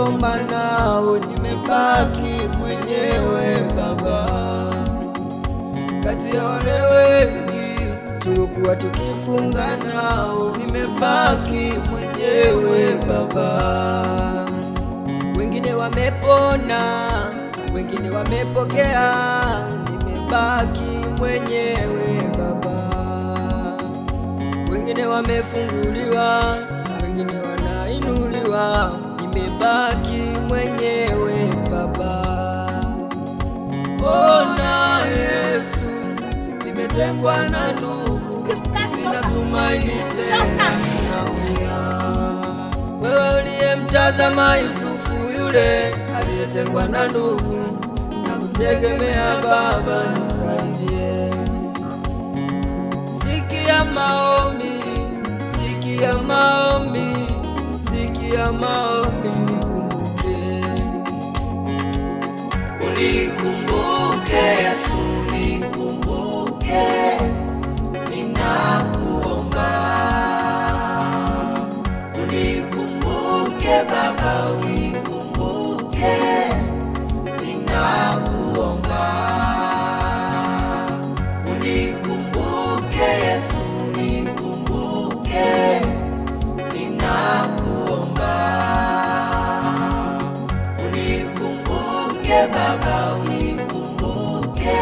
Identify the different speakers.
Speaker 1: kuomba nao, nimebaki mwenyewe Baba. Kati ya wale wengi tulikuwa tukifunga nao, nimebaki mwenyewe Baba. Wengine wamepona, wengine wamepokea, nimebaki mwenyewe Baba. Wengine wamefunguliwa, wengine wanainuliwa, nimebaki mwenyewe Baba. Ona Yesu, nimetengwa na ndugu, sina tumaini tena, ninaumia. Wewe uliyemtazama Yusufu yule aliyetengwa na ndugu, na kutegemea Baba, nisaidie. Sikia maombi, sikia maombi, sikia maombi, nikumbuke.
Speaker 2: Unikumbuke Yesu, unikumbuke, ninakuomba. Unikumbuke Baba, unikumbuke, ninakuomba. Unikumbuke Yesu, unikumbuke, ninakuomba. Unikumbuke Baba, unikumbuke.